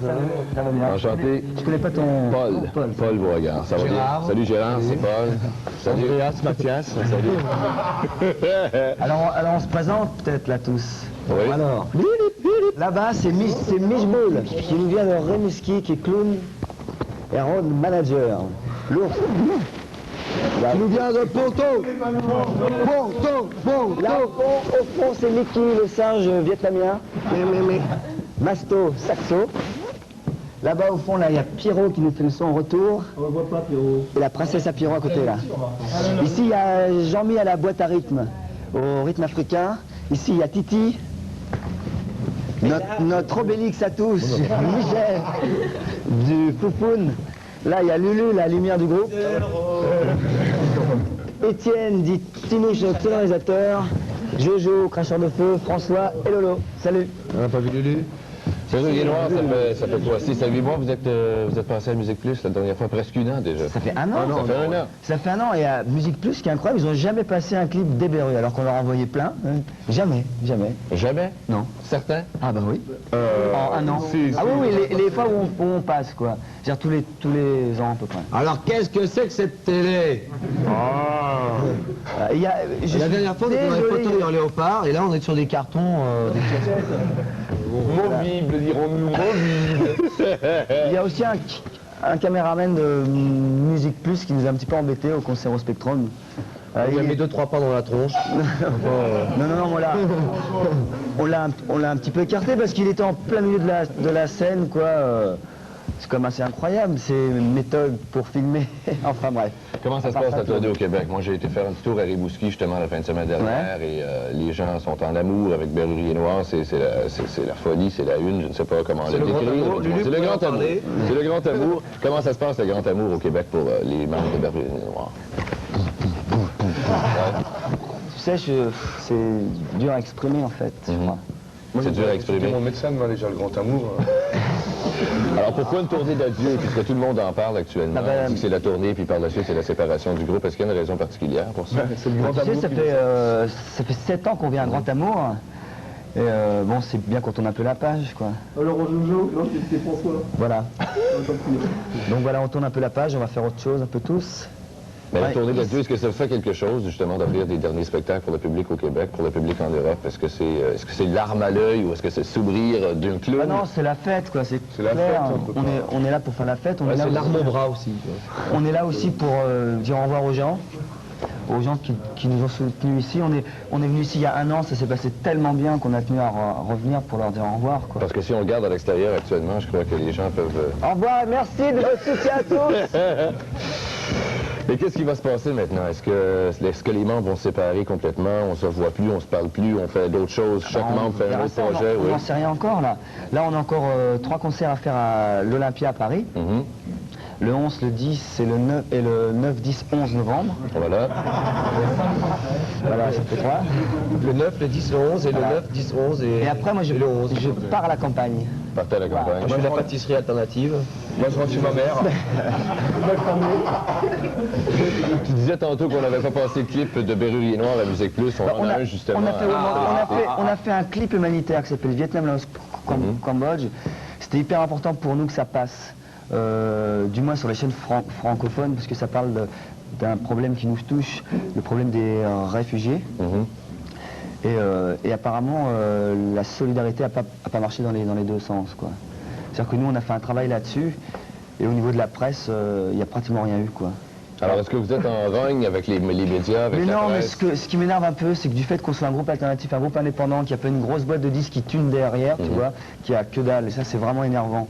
Ça va bien. Enchanté. Je connais pas ton... Paul Beauregard. Ça va bien? Salut Gérard, c'est Paul. Salut. Andreas, Mathias. Salut. Alors on se présente peut-être là tous. Oui. Alors, là-bas c'est Mishboul, qui nous vient de Rimouski, qui est clown et road manager. L'ours. Qui nous vient de Ponto. Là au fond c'est Mickey, le singe vietnamien. Masto, saxo. Là-bas au fond là il y a Pierrot qui nous fait le son en retour. On ne voit pas Pierrot. Et la princesse à Pierrot à côté là. Ici il y a Jean-Mi à la boîte à rythme, au rythme africain. Ici il y a Titi. Notre Obélix à tous, Michel du Foufoun. Là il y a Lulu, la lumière du groupe. Étienne dit Tinouche, notre sonorisateur. Jojo, cracheur de feu, François et Lolo. Salut. On n'a pas vu Lulu? Berruyer Noir, ça fait quoi? 6 à 8 mois, vous êtes passé à Musique Plus la dernière fois, presque 1 an déjà. Ça fait 1 an. Ça fait 1 an. Ça fait 1 an et à Musique Plus, ce qui est incroyable, ils n'ont jamais passé un clip des Berrues, alors qu'on leur a envoyé plein. Jamais. Jamais? Non. Certain? Ah bah oui. En 1 an. Ah oui, les fois où on passe, quoi. C'est-à-dire tous les ans à peu près. Alors qu'est-ce que c'est que cette télé? La dernière fois, on était dans les fauteuils en léopard, et là on est sur des cartons, des pièces. Movible, dirons-nous, movible. Il y a aussi un caméraman de Musique Plus qui nous a un petit peu embêtés au concert au Spectrum. Il a mis 2-3 pas dans la tronche. Non, on l'a un petit peu écarté parce qu'il était en plein milieu de la scène, quoi. C'est comme assez incroyable, ces méthodes pour filmer. Enfin bref. Comment ça se passe la tournée au Québec? Moi j'ai été faire un petit tour à Rimouski justement la fin de semaine dernière et les gens sont en amour avec Berruyer Noir, c'est la folie, c'est la une, je ne sais pas comment le décrire. C'est le grand amour. C'est le grand amour. Comment ça se passe le grand amour au Québec pour les membres de Berruyer Noir? Tu sais, c'est dur à exprimer en fait. C'est dur à exprimer. Mon médecin m'a déjà le grand amour. Alors pourquoi une tournée d'adieu, puisque tout le monde en parle actuellement? On dit que c'est la tournée, puis par la suite c'est la séparation du groupe. Est-ce qu'il y a une raison particulière pour ça? Tu sais, ça fait 7 ans qu'on vit un grand amour. Et bon, c'est bien qu'on tourne un peu la page, quoi. Alors on joue, non, c'est François. Voilà. Donc voilà, on tourne un peu la page, on va faire autre chose, un peu tous. Mais la tournée d'adieu, est-ce que ça fait quelque chose, justement, d'offrir des derniers spectacles pour le public au Québec, pour le public en Europe? Est-ce que c'est l'arme à l'œil ou est-ce que c'est s'ouvrir d'une clown? Ah non, c'est la fête, quoi, c'est la clair. fête, On est là pour faire la fête. C'est l'arme au bras aussi. On est là aussi pour dire au revoir aux gens qui nous ont soutenus ici. On est venu ici il y a 1 an, ça s'est passé tellement bien qu'on a tenu à revenir pour leur dire au revoir, quoi. Parce que si on regarde à l'extérieur actuellement, je crois que les gens peuvent... Au revoir, merci de votre soutien à tous. Et qu'est-ce qui va se passer maintenant? Est-ce que les membres vont se séparer complètement? On se voit plus, on se parle plus, on fait d'autres choses? Chaque membre fait un autre projet? On n'en sait rien encore, là. Là, on a encore 3 concerts à faire à l'Olympia à Paris. Le 11, le 10 et le 9, et le 9, 10, 11 novembre. Voilà. Voilà, ça fait 3. Le 9, le 10, le 11 et le 9, 10, 11 Et après, moi, je pars à la campagne. Partez à la campagne. Moi je fais la pâtisserie alternative. Moi je rentre chez ma mère. Tu disais tantôt qu'on n'avait pas passé le clip de Berruyer Noir à Musique Plus. On en a un justement. On a fait un clip humanitaire qui s'appelle Vietnam, Laos, Cambodge. C'était hyper important pour nous que ça passe. Du moins sur les chaînes francophones, parce que ça parle d'un problème qui nous touche, le problème des réfugiés. Et apparemment, la solidarité n'a pas marché dans les deux sens, quoi. C'est-à-dire que nous, on a fait un travail là-dessus, et au niveau de la presse, il n'y a pratiquement rien eu, quoi. Alors, est-ce que vous êtes en rogne avec les médias, avec la presse? Mais ce qui m'énerve un peu, c'est que du fait qu'on soit un groupe alternatif, un groupe indépendant, qu'il n'y a pas une grosse boîte de disques qui tune derrière, tu vois, qui a que dalle, et ça, c'est vraiment énervant.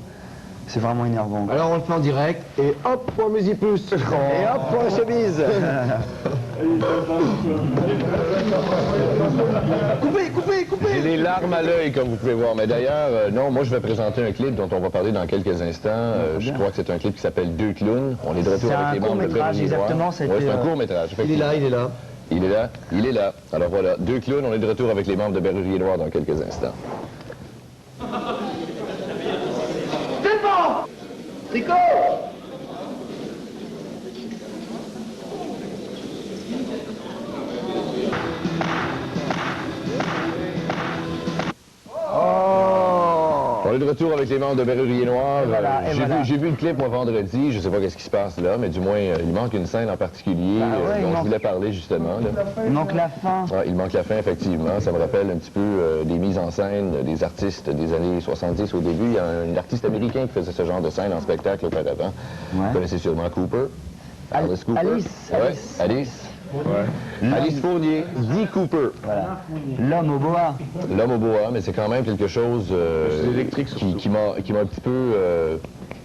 C'est vraiment énervant. Alors on le fait en direct, et hop, pour Musique Plus. Et hop, pour la chemise. Coupez. J'ai les larmes à l'œil, comme vous pouvez voir. Mais d'ailleurs, non, moi je vais présenter un clip dont on va parler dans quelques instants. Je crois que c'est un clip qui s'appelle Deux clowns. On est de retour avec les membres de Berruyer Noir. Exactement, c'est un court-métrage. Il est là. Il est là. Alors voilà, Deux clowns, on est de retour avec les membres de Berruyer Noir dans quelques instants. Tricot! Oh! On est de retour avec les membres de Berrurier Noir. Voilà, J'ai vu le clip, moi, vendredi. Je sais pas qu'est-ce qui se passe là, mais du moins, il manque une scène en particulier dont je voulais parler, justement. Là. Il manque la fin. Ouais, il manque la fin, effectivement. Ça me rappelle un petit peu des mises en scène des artistes des années 70 au début. Il y a un artiste américain qui faisait ce genre de scène en spectacle auparavant. Vous connaissez sûrement Cooper. Alice Cooper. Alice. Ouais. Alice Fournier, dit Cooper. Voilà. L'homme au boa. L'homme au boa, mais c'est quand même quelque chose qui m'a un petit peu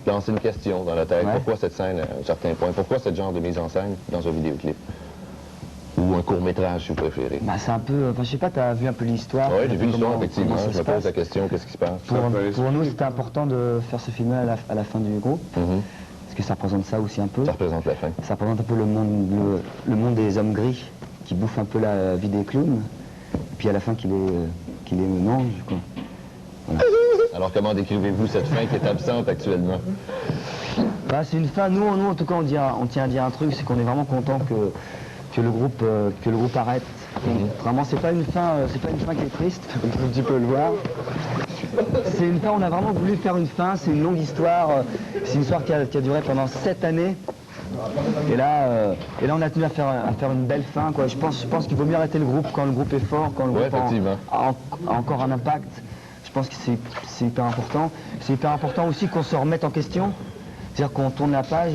lancé une question dans la tête. Ouais. Pourquoi cette scène à un certain point? Pourquoi ce genre de mise en scène dans un vidéoclip? Ou un court-métrage, si vous préférez. Bah, c'est un peu... Enfin, je sais pas, tu as vu un peu l'histoire? Oui, j'ai vu l'histoire, effectivement. Je me pose la question, qu'est-ce qui se passe? Pour nous, c'était important de faire ce film à la fin du groupe. Parce que ça représente ça aussi un peu. Ça représente la fin. Ça représente un peu le monde des hommes gris, qui bouffent un peu la vie des clowns. Et puis à la fin, qui les mangent, quoi. Voilà. Alors comment décrivez-vous cette fin qui est absente actuellement? Bah, c'est une fin, nous en tout cas, on tient à dire un truc, c'est qu'on est vraiment content que le groupe arrête. Vraiment, c'est pas une fin qui est triste, comme tu peux le voir. C'est une fin, on a vraiment voulu faire une fin, c'est une longue histoire, c'est une histoire qui a duré pendant 7 années. Et là, on a tenu à faire une belle fin, quoi. Je pense qu'il vaut mieux arrêter le groupe quand le groupe est fort, quand le groupe a encore un impact. Je pense que c'est hyper important. C'est hyper important aussi qu'on se remette en question, c'est-à-dire qu'on tourne la page.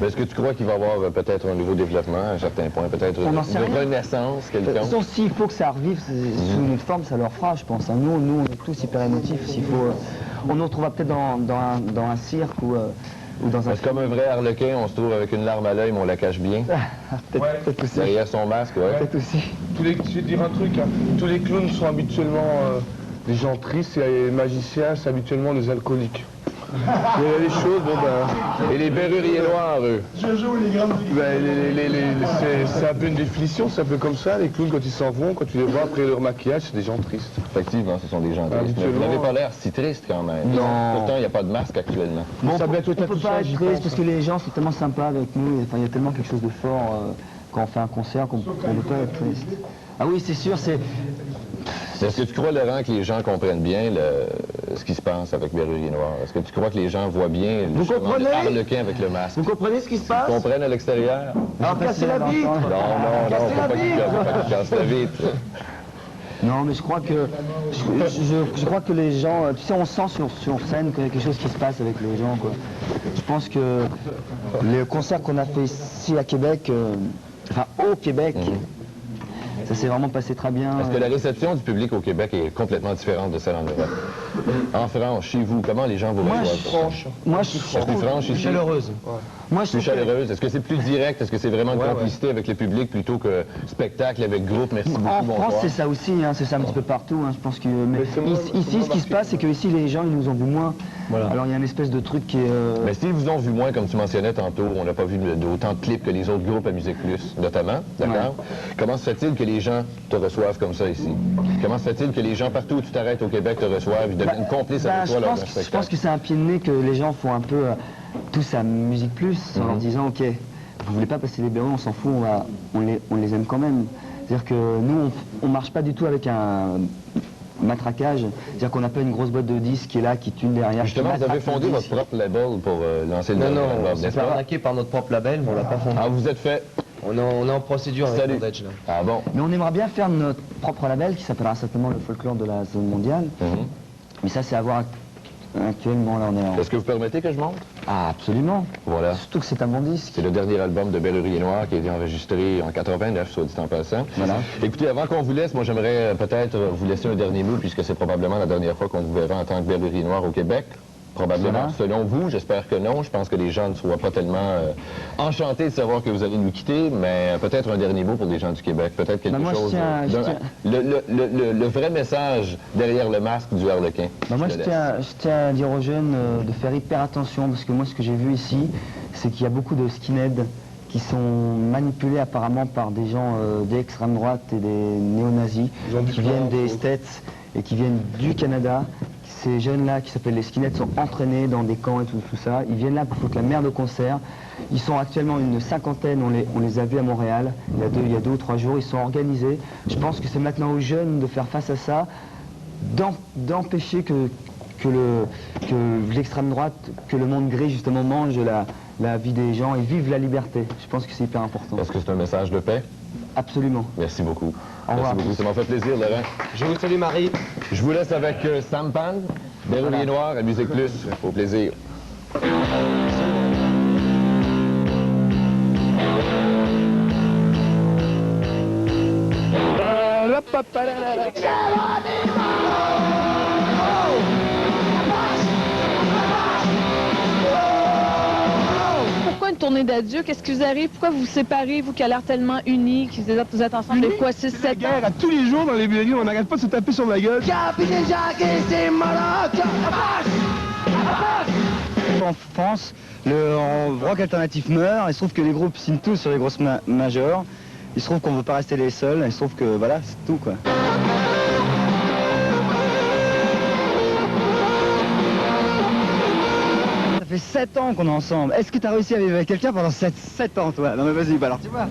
Est-ce que tu crois qu'il va y avoir peut-être un nouveau développement à un certain point, peut-être une renaissance quelconque? Sauf s'il faut que ça revive sous une autre forme, ça leur fera, je pense. Nous, on est tous hyper émotifs. On nous retrouvera peut-être dans un cirque ou dans un... Est-ce comme un vrai harlequin, on se trouve avec une larme à l'œil, mais on la cache bien? Peut-être aussi. Derrière son masque, ouais. Peut-être aussi. Je vais te dire un truc, hein. Tous les clowns sont habituellement des gens tristes et les magiciens, c'est habituellement des alcooliques. Il y a des choses, bon ben... Et les Berruriers Noirs, eux? Je joue les grandes... c'est un peu une définition, c'est un peu comme ça, les clowns quand ils s'en vont, quand tu les vois après leur maquillage, c'est des gens tristes. Effectivement, ce sont des gens tristes. Mais vous n'avez pas l'air si triste quand même. Non. Pourtant, il n'y a pas de masque actuellement. Bon, on peut pas être triste parce que les gens sont tellement sympas avec nous, enfin, il y a tellement quelque chose de fort quand on fait un concert qu'on ne peut pas être triste. Ah oui, c'est sûr, c'est... Est-ce que tu crois, Laurent, que les gens comprennent bien ce qui se passe avec Berrurier Noir? Est-ce que tu crois que les gens voient bien le harlequin avec le masque? Vous comprenez ce qui se passe? Ils comprennent à l'extérieur? Alors cassez la vitre! Non, faut pas qu'ils cassent la vitre. Non, mais je crois que les gens, tu sais, on sent sur scène qu'il y a quelque chose qui se passe avec les gens, quoi. Je pense que les concerts qu'on a fait ici à Québec, enfin au Québec, ça s'est vraiment passé très bien. Est-ce que la réception du public au Québec est complètement différente de celle en Europe? En France, chez vous, comment les gens vous reçoivent? Moi, je suis franche ici. Chaleureuse. Moi, je plus chaleureuse. Est-ce que c'est plus direct? Est-ce que c'est vraiment une complicité avec le public plutôt que spectacle avec groupe? Merci beaucoup, en France, c'est ça aussi, hein, c'est ça un petit peu partout. Hein, je pense que ici, ce qui se passe, c'est que ici, les gens, ils nous ont vu moins. Voilà. Alors, il y a une espèce de truc qui est... Mais s'ils vous ont vu moins, comme tu mentionnais tantôt, on n'a pas vu autant de clips que les autres groupes à Musique Plus, notamment, d'accord? Comment se fait-il que les gens te reçoivent comme ça ici? Comment se fait-il que les gens, partout où tu t'arrêtes au Québec, te reçoivent, ils deviennent complices avec toi lors d'un spectacle? Je pense que c'est un pied de nez que les gens font un peu tous à Musique Plus, en leur disant, ok, vous voulez pas passer les Berruriers, on s'en fout, on les aime quand même. C'est-à-dire que nous, on marche pas du tout avec un matraquage, c'est-à-dire qu'on n'a pas une grosse boîte de disques qui est là, qui tune derrière. Justement, vous avez fondé votre propre label pour lancer le dernier album, n'est-ce pas? On s'est arnaqué par notre propre label, mais on l'a pas fondé. Ah, vous êtes fait? On est en procédure avec Bondage, là. Ah bon? Mais on aimerait bien faire notre propre label, qui s'appellera certainement le folklore de la zone mondiale. Mais ça, c'est à voir actuellement, là, on est en... Est-ce que vous permettez que je monte? Ah, absolument. Voilà. Surtout que c'est un bon disque. C'est le dernier album de Berrurier Noir qui a été enregistré en 89, soit dit en passant. Voilà. Écoutez, avant qu'on vous laisse, moi j'aimerais peut-être vous laisser un dernier mot, puisque c'est probablement la dernière fois qu'on vous verra en tant que Berrurier Noir au Québec. Probablement, selon vous, j'espère que non. Je pense que les gens ne soient pas tellement enchantés de savoir que vous allez nous quitter, mais peut-être un dernier mot pour les gens du Québec, peut-être quelque chose... Le vrai message derrière le masque du harlequin. Moi, je tiens à dire aux jeunes de faire hyper attention, parce que moi, ce que j'ai vu ici, c'est qu'il y a beaucoup de skinheads qui sont manipulés apparemment par des gens d'extrême droite et des néo-nazis, qui viennent des States et qui viennent du Canada. Ces jeunes-là, qui s'appellent les skinheads, sont entraînés dans des camps et tout ça. Ils viennent là pour foutre la merde au concert. Ils sont actuellement une cinquantaine, on les a vus à Montréal, il y a 2 ou 3 jours. Ils sont organisés. Je pense que c'est maintenant aux jeunes de faire face à ça, d'empêcher que que l'extrême droite, que le monde gris justement mange la vie des gens et vive la liberté. Je pense que c'est hyper important. Est-ce que c'est un message de paix? Absolument. Merci beaucoup. Au revoir. Merci beaucoup, ça m'a fait plaisir, Laurent. Je vous salue, Marie. Je vous laisse avec Sam Pan, Berrurier Noir à Musique Plus. Au plaisir. Pourquoi une tournée d'adieu? Qu'est-ce qui vous arrive? Pourquoi vous vous séparez, vous qui avez l'air tellement unis, que vous êtes ensemble depuis quoi, 6-7 ans? Guerre à tous les jours dans les bureaux, on n'arrête pas de se taper sur la gueule. En France, le rock alternatif meurt, il se trouve que les groupes signent tous sur les grosses majors, il se trouve qu'on ne veut pas rester les seuls, il se trouve que voilà, c'est tout quoi. Ça fait 7 ans qu'on est ensemble, est-ce que tu as réussi à vivre avec quelqu'un pendant 7 ans toi? Non mais vas-y, bah alors tu vois.